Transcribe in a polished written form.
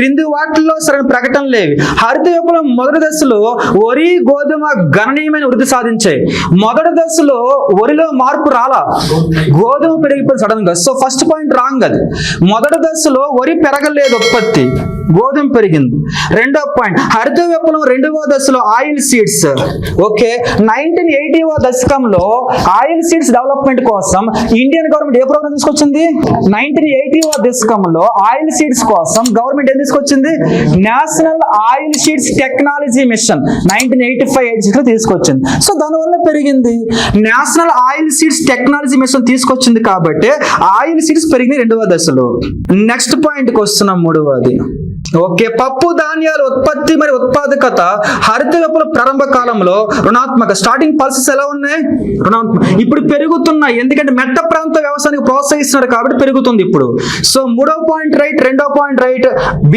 క్రింది వాటిల్లో సరైన ప్రకటన లేవి. హరిత విప్లవం మొదటి దశలో వరి గోధుమ గణనీయమైన వృద్ధి సాధించాయి. మొదటి దశలో వరిలో మార్పు రాలా, గోధుమ పెరిగిపోయింది సడన్ గా. సో ఫస్ట్ పాయింట్ రాంగ్ అది. మొదటి దశలో వరి పెరగలేదు, ఉత్పత్తి, గోధుమ పెరిగింది. రెండో పాయింట్, హరిత విప్లవం రెండవ దశలో ఆయిల్ సీడ్స్. ఓకే, 1980వ దశకంలో ఆయిల్ సీడ్స్ డెవలప్మెంట్ కోసం ఇండియన్ గవర్నమెంట్ ఏ ప్రోగ్రామ్ తీసుకొచ్చింది? 1980వ దశకంలో ఆయిల్ సీడ్స్ కోసం గవర్నమెంట్ ఏం తీసుకొచ్చింది? National oil seeds technology mission 1985 తీసుకొచ్చింది. సో దానివల్ల పెరిగింది. National oil seeds technology mission తీసుకొచ్చింది కాబట్టి ఆయిల్ సీడ్స్ పెరిగింది రెండవ దశలో. నెక్స్ట్ పాయింట్కి వస్తున్నాం, మూడవది. ఓకే, పప్పు ధాన్యాల ఉత్పత్తి మరియు ఉత్పాదకత హరిత విప్లవ ప్రారంభ కాలంలో రుణాత్మక. స్టార్టింగ్ పల్సెస్ ఎలా ఉన్నాయి? రుణాత్మక. ఇప్పుడు పెరుగుతున్నాయి, ఎందుకంటే మెట్ట ప్రాంత వ్యవసాయానికి ప్రోత్సహిస్తున్నారు కాబట్టి పెరుగుతుంది ఇప్పుడు. సో మూడో పాయింట్ రైట్, రెండో పాయింట్ రైట్.